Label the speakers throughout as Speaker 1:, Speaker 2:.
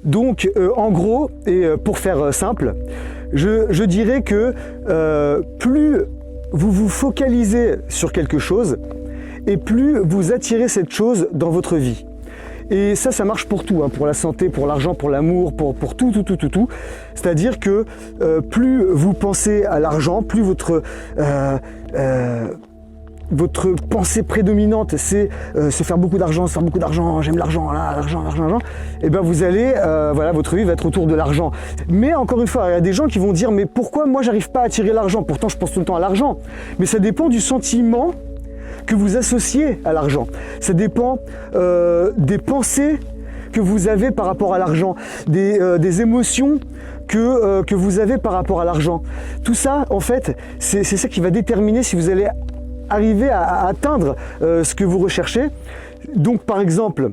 Speaker 1: Donc, en gros, et pour faire simple, je dirais que plus vous vous focalisez sur quelque chose, et plus vous attirez cette chose dans votre vie. Et ça marche pour tout, hein, pour la santé, pour l'argent, pour l'amour, pour tout. C'est-à-dire que plus vous pensez à l'argent, plus votre pensée prédominante, c'est se faire beaucoup d'argent, j'aime l'argent, l'argent, et ben vous allez, voilà, votre vie va être autour de l'argent. Mais encore une fois, il y a des gens qui vont dire, mais pourquoi moi j'arrive pas à attirer l'argent? Pourtant je pense tout le temps à l'argent. Mais ça dépend du sentiment que vous associez à l'argent. Ça dépend des pensées que vous avez par rapport à l'argent, des émotions que vous avez par rapport à l'argent. Tout ça, en fait, c'est ça qui va déterminer si vous allez arriver à atteindre ce que vous recherchez. Donc, par exemple,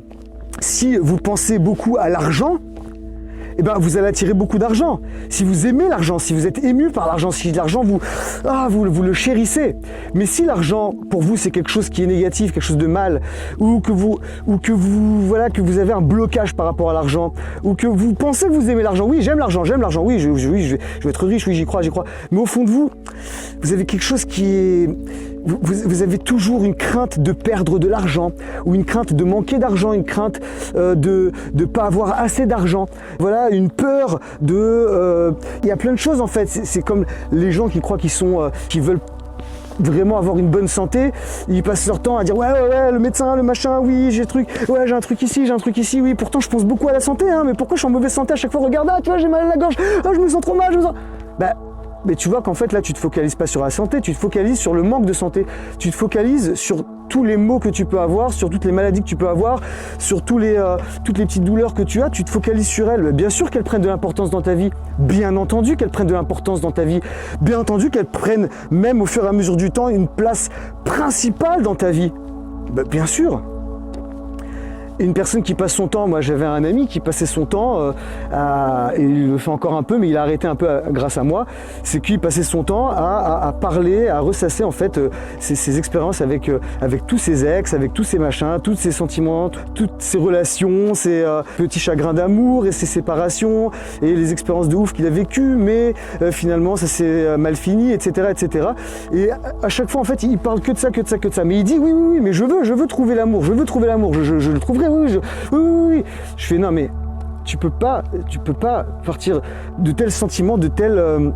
Speaker 1: si vous pensez beaucoup à l'argent, eh ben, vous allez attirer beaucoup d'argent. Si vous aimez l'argent, si vous êtes ému par l'argent, si l'argent vous le chérissez. Mais si l'argent pour vous c'est quelque chose qui est négatif, quelque chose de mal, ou que vous avez un blocage par rapport à l'argent, ou que vous pensez que vous aimez l'argent, oui j'aime l'argent, oui je vais être riche, oui j'y crois. Mais au fond de vous, vous avez quelque chose qui est... Vous avez toujours une crainte de perdre de l'argent, ou une crainte de manquer d'argent, une crainte de ne pas avoir assez d'argent. Voilà, une peur de... Il y a plein de choses en fait. C'est comme les gens qui croient qu'ils veulent vraiment avoir une bonne santé, ils passent leur temps à dire ouais, le médecin, le machin, oui, j'ai un truc ici, oui, pourtant je pense beaucoup à la santé, hein, mais pourquoi je suis en mauvaise santé à chaque fois? Regarde, tu vois, j'ai mal à la gorge, je me sens trop mal, mais tu vois qu'en fait là tu te focalises pas sur la santé, tu te focalises sur le manque de santé, tu te focalises sur tous les maux que tu peux avoir, sur toutes les maladies que tu peux avoir, sur toutes les petites douleurs que tu as, tu te focalises sur elles. Bien sûr qu'elles prennent de l'importance dans ta vie, bien entendu qu'elles prennent de l'importance dans ta vie, bien entendu qu'elles prennent même au fur et à mesure du temps une place principale dans ta vie. Bien sûr. Une personne qui passe son temps, moi j'avais un ami qui passait son temps, et il le fait encore un peu, mais il a arrêté un peu grâce à moi, c'est qu'il passait son temps à parler, à ressasser en fait ses expériences avec tous ses ex, avec tous ses machins, tous ses sentiments, toutes ses relations, ses petits chagrins d'amour et ses séparations et les expériences de ouf qu'il a vécues, mais finalement ça s'est mal fini, etc. Et à chaque fois en fait il parle que de ça, mais il dit oui, mais je veux trouver l'amour, je le trouverai. Oui. Je fais non mais tu peux pas partir de tels sentiments, de tel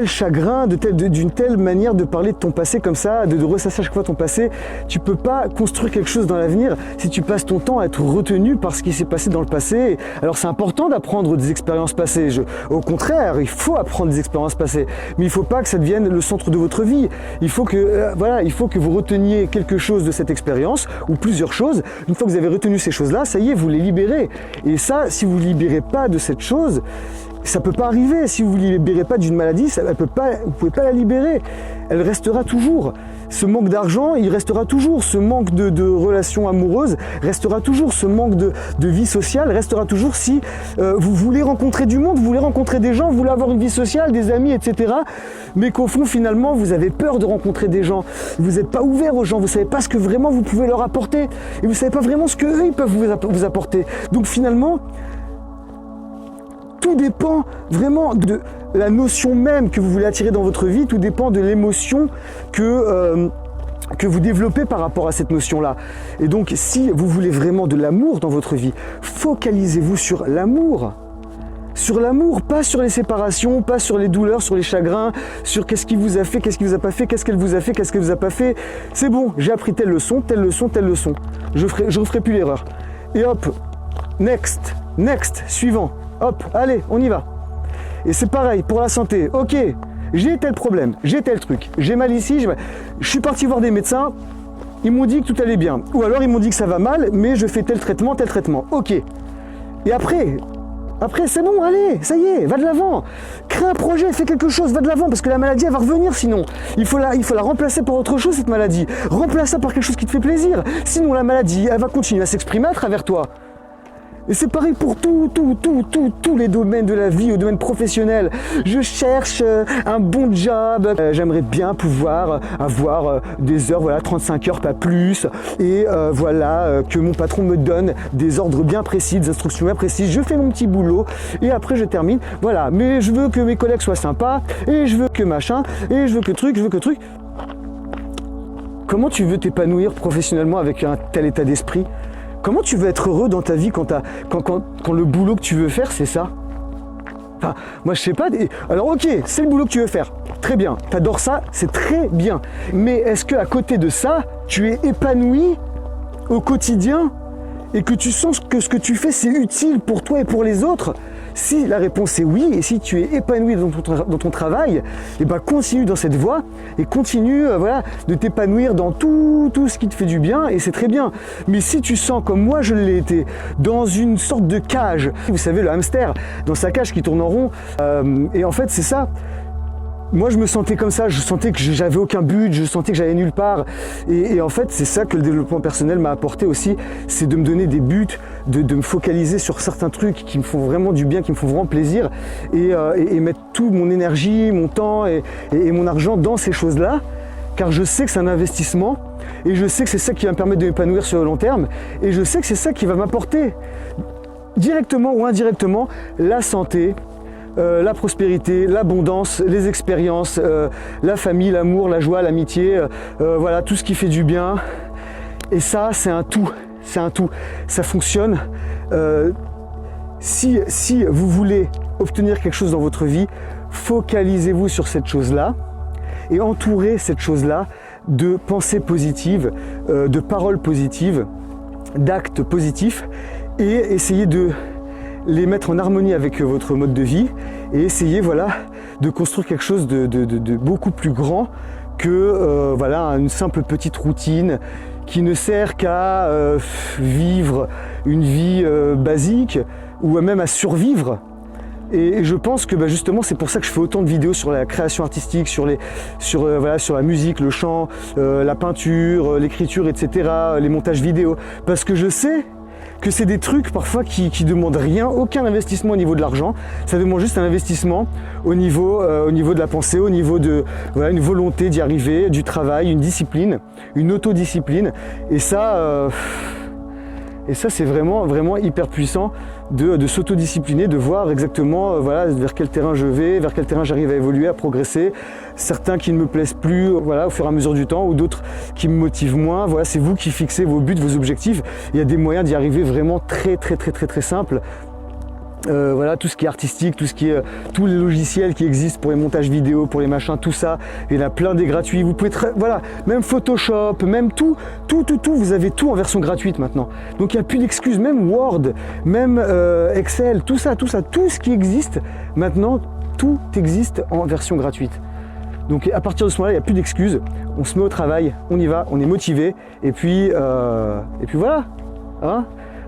Speaker 1: chagrin, d'une telle manière de parler de ton passé comme ça, de ressasser à chaque fois ton passé. Tu peux pas construire quelque chose dans l'avenir si tu passes ton temps à être retenu par ce qui s'est passé dans le passé. Alors c'est important d'apprendre des expériences passées. Au contraire, il faut apprendre des expériences passées, mais il faut pas que ça devienne le centre de votre vie. Il faut que vous reteniez quelque chose de cette expérience ou plusieurs choses. Une fois que vous avez retenu ces choses-là, ça y est, vous les libérez. Et ça, si vous ne libérez pas de cette chose, ça peut pas arriver. Si vous ne libérez pas d'une maladie, vous pouvez pas la libérer. Elle restera toujours. Ce manque d'argent, il restera toujours. Ce manque de relations amoureuses restera toujours. Ce manque de vie sociale restera toujours si vous voulez rencontrer du monde, vous voulez rencontrer des gens, vous voulez avoir une vie sociale, des amis, etc. Mais qu'au fond, finalement, vous avez peur de rencontrer des gens. Vous n'êtes pas ouvert aux gens. Vous ne savez pas ce que vraiment vous pouvez leur apporter. Et vous ne savez pas vraiment ce qu'eux, ils peuvent vous apporter. Donc finalement, tout dépend vraiment de la notion même que vous voulez attirer dans votre vie, tout dépend de l'émotion que vous développez par rapport à cette notion-là. Et donc, si vous voulez vraiment de l'amour dans votre vie, focalisez-vous sur l'amour. Sur l'amour, pas sur les séparations, pas sur les douleurs, sur les chagrins, sur qu'est-ce qui vous a fait, qu'est-ce qui vous a pas fait, qu'est-ce qu'elle vous a fait, qu'est-ce qu'elle vous a pas fait. C'est bon, j'ai appris telle leçon. Je referai plus l'erreur. Et hop, next, suivant. Hop, allez, on y va. Et c'est pareil pour la santé. Ok, j'ai tel problème, j'ai tel truc, j'ai mal ici, je suis parti voir des médecins, ils m'ont dit que tout allait bien. Ou alors ils m'ont dit que ça va mal, mais je fais tel traitement. Ok. Et après c'est bon, allez, ça y est, va de l'avant. Crée un projet, fais quelque chose, va de l'avant, parce que la maladie, elle va revenir sinon. Il faut la remplacer par autre chose, cette maladie. Remplace ça par quelque chose qui te fait plaisir. Sinon, la maladie, elle va continuer à s'exprimer à travers toi. Et c'est pareil pour tous les domaines de la vie, au domaine professionnel. Je cherche un bon job. J'aimerais bien pouvoir avoir des heures, voilà, 35 heures, pas plus. Et voilà, que mon patron me donne des ordres bien précis, des instructions bien précises. Je fais mon petit boulot et après je termine. Voilà, mais je veux que mes collègues soient sympas et je veux que machin et je veux que truc. Comment tu veux t'épanouir professionnellement avec un tel état d'esprit ? Comment tu veux être heureux dans ta vie quand le boulot que tu veux faire, c'est ça? Enfin, moi je sais pas. Alors ok, c'est le boulot que tu veux faire. Très bien, t'adores ça, c'est très bien. Mais est-ce qu'à côté de ça, tu es épanoui au quotidien et que tu sens que ce que tu fais, c'est utile pour toi et pour les autres? Si la réponse est oui, et si tu es épanoui dans ton travail, et ben continue dans cette voie et continue voilà, de t'épanouir dans tout ce qui te fait du bien, et c'est très bien. Mais si tu sens, comme moi je l'ai été, dans une sorte de cage, vous savez, le hamster, dans sa cage qui tourne en rond, et en fait c'est ça. Moi je me sentais comme ça, je sentais que j'avais aucun but, je sentais que j'allais nulle part, et en fait c'est ça que le développement personnel m'a apporté aussi, c'est de me donner des buts, de me focaliser sur certains trucs qui me font vraiment du bien, qui me font vraiment plaisir, et mettre toute mon énergie, mon temps et mon argent dans ces choses-là, car je sais que c'est un investissement, et je sais que c'est ça qui va me permettre de m'épanouir sur le long terme, et je sais que c'est ça qui va m'apporter, directement ou indirectement, la santé, la prospérité, l'abondance, les expériences, la famille, l'amour, la joie, l'amitié, voilà, tout ce qui fait du bien. Et ça, c'est un tout, ça fonctionne. Si vous voulez obtenir quelque chose dans votre vie, focalisez-vous sur cette chose-là et entourez cette chose-là de pensées positives, de paroles positives, d'actes positifs, et essayez de les mettre en harmonie avec votre mode de vie et essayer voilà, de construire quelque chose de beaucoup plus grand que voilà, une simple petite routine qui ne sert qu'à vivre une vie basique ou même à survivre. Et je pense que bah, justement c'est pour ça que je fais autant de vidéos sur la création artistique, sur la musique, le chant, la peinture, l'écriture, etc., les montages vidéo, parce que je sais que c'est des trucs parfois qui demandent rien, aucun investissement au niveau de l'argent, ça demande juste un investissement au niveau de la pensée, au niveau de voilà, une volonté d'y arriver, du travail, une discipline, une autodiscipline, et ça c'est vraiment hyper puissant de s'autodiscipliner, de voir exactement voilà, vers quel terrain je vais, vers quel terrain j'arrive à évoluer, à progresser. Certains qui ne me plaisent plus voilà, au fur et à mesure du temps, ou d'autres qui me motivent moins. Voilà, c'est vous qui fixez vos buts, vos objectifs. Il y a des moyens d'y arriver vraiment très simples. Voilà, tout ce qui est artistique, tous les logiciels qui existent pour les montages vidéo, pour les machins, tout ça, il y en a plein des gratuits. Vous pouvez voilà, même Photoshop, même tout, vous avez tout en version gratuite maintenant. Donc il n'y a plus d'excuses, même Word, même Excel, tout ça, tout ce qui existe maintenant, tout existe en version gratuite. Donc à partir de ce moment-là, il n'y a plus d'excuses. On se met au travail, on y va, on est motivé, et puis voilà, hein.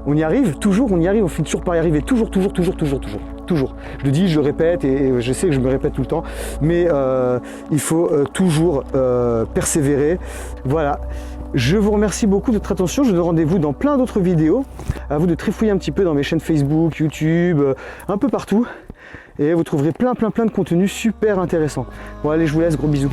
Speaker 1: On y arrive, toujours, on y arrive, on finit toujours par y arriver, toujours. Je le dis, je le répète, et je sais que je me répète tout le temps, mais il faut toujours persévérer. Voilà. Je vous remercie beaucoup de votre attention, je vous donne rendez-vous dans plein d'autres vidéos. À vous de trifouiller un petit peu dans mes chaînes Facebook, YouTube, un peu partout. Et vous trouverez plein de contenus super intéressants. Bon allez, je vous laisse, gros bisous.